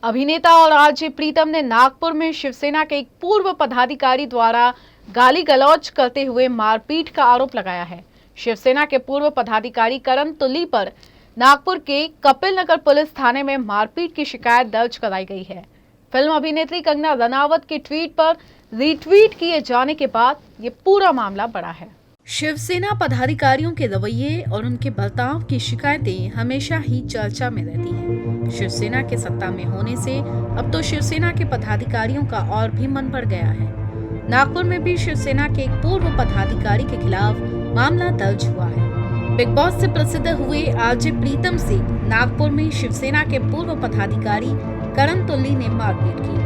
अभिनेता और आरजे प्रीतम ने नागपुर में शिवसेना के एक पूर्व पदाधिकारी द्वारा गाली गलौज करते हुए मारपीट का आरोप लगाया है। शिवसेना के पूर्व पदाधिकारी करण तुल्ली पर नागपुर के कपिल नगर पुलिस थाने में मारपीट की शिकायत दर्ज कराई गई है। फिल्म अभिनेत्री कंगना रनावत के ट्वीट पर रीट्वीट किए जाने के बाद ये पूरा मामला बढ़ा है। शिवसेना पदाधिकारियों के रवैये और उनके बर्ताव की शिकायतें हमेशा ही चर्चा में रहती हैं। शिवसेना के सत्ता में होने से अब तो शिवसेना के पदाधिकारियों का और भी मन बढ़ गया है। नागपुर में भी शिवसेना के एक पूर्व पदाधिकारी के खिलाफ मामला दर्ज हुआ है। बिग बॉस से प्रसिद्ध हुए आरजे प्रीतम से नागपुर में शिवसेना के पूर्व पदाधिकारी करण तुल्ली ने मारपीट की।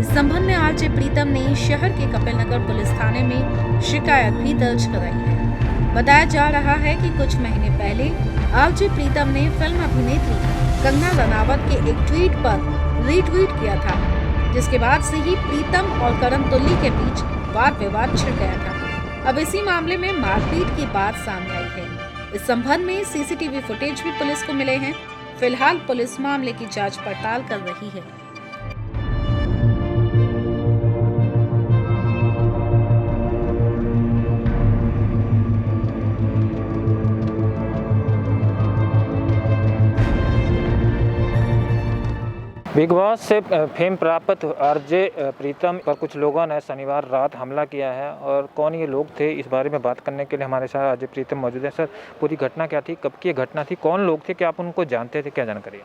इस संबंध में आरजे प्रीतम ने शहर के कपिल नगर पुलिस थाने में शिकायत भी दर्ज कराई है। बताया जा रहा है कि कुछ महीने पहले आरजे प्रीतम ने फिल्म अभिनेत्री कंगना रनावत के एक ट्वीट पर रीट्वीट किया था, जिसके बाद से ही प्रीतम और करण तुल्ली के बीच वाद विवाद छिड़ गया था। अब इसी मामले में मारपीट की बात सामने आई है। इस संबंध में सीसीटीवी फुटेज भी पुलिस को मिले हैं। फिलहाल पुलिस मामले की जांच पड़ताल कर रही है। बिग बॉस से फेम प्राप्त आरजे प्रीतम पर कुछ लोगों ने शनिवार रात हमला किया है और कौन ये लोग थे, इस बारे में बात करने के लिए हमारे साथ आरजे प्रीतम मौजूद है। सर, पूरी घटना क्या थी, कब की घटना थी, कौन लोग थे, क्या आप उनको जानते थे, क्या जानकारी है?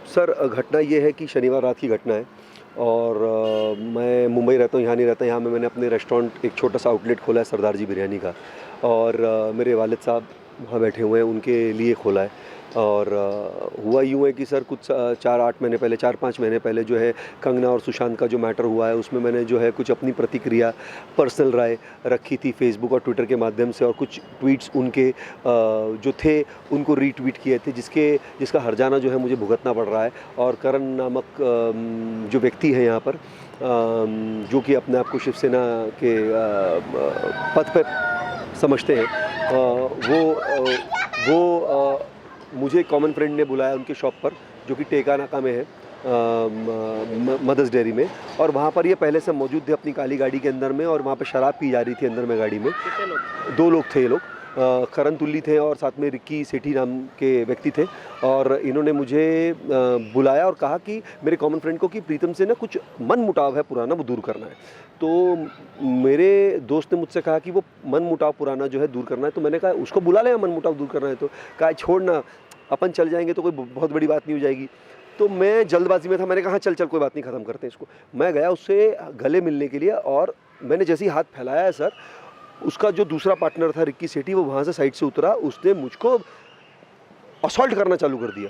सर, घटना ये है कि शनिवार रात की घटना है और मैं मुंबई रहता हूँ, यहाँ नहीं रहता। यहाँ में मैंने अपने रेस्टोरेंट एक छोटा सा आउटलेट खोला है सरदार जी बिरयानी का, और मेरे वालिद साहब वहाँ बैठे हुए हैं, उनके लिए खोला है। और हुआ यूँ है कि सर कुछ 4-5 महीने पहले जो है कंगना और सुशांत का जो मैटर हुआ है, उसमें मैंने जो है कुछ अपनी प्रतिक्रिया, पर्सनल राय रखी थी फेसबुक और ट्विटर के माध्यम से, और कुछ ट्वीट्स उनके जो थे उनको रीट्वीट किए थे, जिसका हर्जाना जो है मुझे भुगतना पड़ रहा है। और करण नामक जो व्यक्ति है यहाँ पर, जो कि अपने आप को शिवसेना के पद पर समझते हैं, वो मुझे कॉमन फ्रेंड ने बुलाया उनके शॉप पर, जो कि टेका नाका में है, मदर्स डेयरी में। और वहाँ पर ये पहले से मौजूद थे अपनी काली गाड़ी के अंदर में, और वहाँ पर शराब पी जा रही थी अंदर में गाड़ी में। 2 लोग थे ये लोग, करण तुल्ली थे और साथ में रिक्की सेठी नाम के व्यक्ति थे। और इन्होंने मुझे बुलाया और कहा कि मेरे कॉमन फ्रेंड को कि प्रीतम से ना कुछ मन मुटाव है पुराना, वो दूर करना है। तो मेरे दोस्त ने मुझसे कहा कि वो मन मुटाव पुराना जो है दूर करना है। तो मैंने कहा उसको बुला लें, मन मुटाव दूर करना है। तो कहा छोड़ना, अपन चल जाएंगे तो कोई बहुत बड़ी बात नहीं हो जाएगी। तो मैं जल्दबाजी में था, मैंने कहा चल कोई बात नहीं, ख़त्म करते हैं इसको। मैं गया उससे गले मिलने के लिए, और मैंने जैसे ही हाथ फैलाया है सर, उसका जो दूसरा पार्टनर था रिक्की सेठी, वो वहाँ से साइड से उतरा, उसने मुझको असॉल्ट करना चालू कर दिया।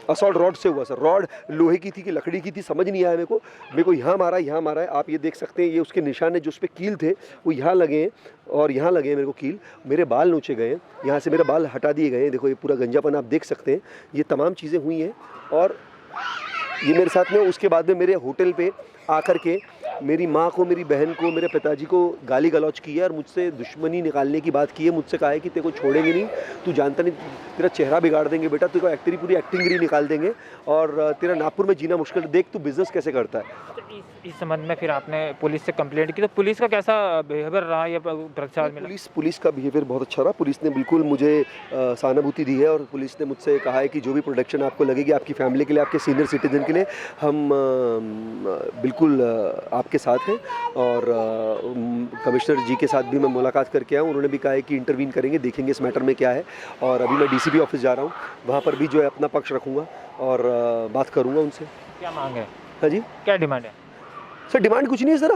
असॉल्ट रॉड से हुआ सर, रॉड लोहे की थी कि लकड़ी की थी समझ नहीं आया मेरे को यहाँ मारा है। आप ये देख सकते हैं, ये उसके निशान है, जो उस पर कील थे वो यहाँ लगे हैं और यहाँ लगे हैं मेरे को कील। मेरे बाल नोचे गए हैं, यहाँ से मेरे बाल हटा दिए गए हैं। देखो ये पूरा गंजापन आप देख सकते हैं, ये तमाम चीज़ें हुई हैं। और ये मेरे साथ में उसके बाद में मेरे होटल पे आकर के मेरी माँ को, मेरी बहन को, मेरे पिताजी को गाली गलौज की है और मुझसे दुश्मनी निकालने की बात की है। मुझसे कहा है कि तेरे को छोड़ेंगे नहीं, तू जानता नहीं, तेरा चेहरा बिगाड़ देंगे बेटा, तेरे को पूरी एक्टिंग निकाल देंगे और तेरा नागपुर में जीना मुश्किल, देख तू बिजनेस कैसे करता है। इस संबंध में फिर आपने पुलिस से कंप्लेंट की, तो पुलिस का कैसा बिहेवियर रहा या प्रचार मिला? पुलिस का बिहेवियर बहुत अच्छा रहा। पुलिस ने बिल्कुल मुझे सहानुभूति दी है, और पुलिस ने मुझसे कहा है कि जो भी प्रोटेक्शन आपको लगेगी आपकी फैमिली के लिए, आपके सीनियर सिटीजन के लिए, हम बिल्कुल आपके साथ हैं। और कमिश्नर जी के साथ भी मैं मुलाकात करके आया हूँ, उन्होंने भी कहा है कि इंटरवीन करेंगे, देखेंगे इस मैटर में क्या है। और अभी मैं डीसीपी ऑफिस जा रहा हूँ, वहाँ पर भी जो है अपना पक्ष रखूँगा और बात करूँगा उनसे। क्या मांग है? हाँ जी, क्या डिमांड है? सर डिमांड कुछ नहीं है सर,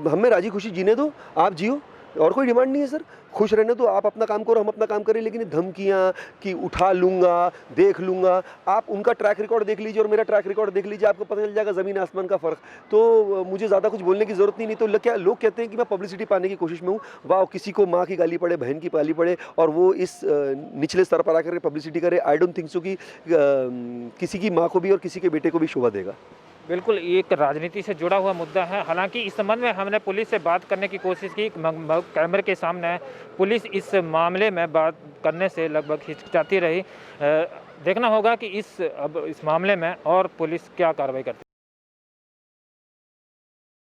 हमें राजी खुशी जीने दो, आप जियो, और कोई डिमांड नहीं है सर। खुश रहने दो, आप अपना काम करो, हम अपना काम करें। लेकिन धमकियाँ कि उठा लूँगा, देख लूँगा, आप उनका ट्रैक रिकॉर्ड देख लीजिए और मेरा ट्रैक रिकॉर्ड देख लीजिए, आपको पता चल जाएगा ज़मीन आसमान का फ़र्क। तो मुझे ज़्यादा कुछ बोलने की ज़रूरत नहीं तो क्या लोग कहते हैं कि मैं पब्लिसिटी पाने की कोशिश में हूँ। वाह, किसी को माँ की गाली पड़े, बहन की गाली पड़े और वो इस निचले स्तर पर आकर पब्लिसिटी करे, आई डोंट थिंक सो कि किसी की माँ को भी और किसी के बेटे को भी शोभा देगा। बिल्कुल, ये एक राजनीति से जुड़ा हुआ मुद्दा है। हालांकि इस संबंध में हमने पुलिस से बात करने की कोशिश की, कैमरे के सामने पुलिस इस मामले में बात करने से लगभग हिचकिचाती रही। देखना होगा कि इस मामले में और पुलिस क्या कार्रवाई करती है।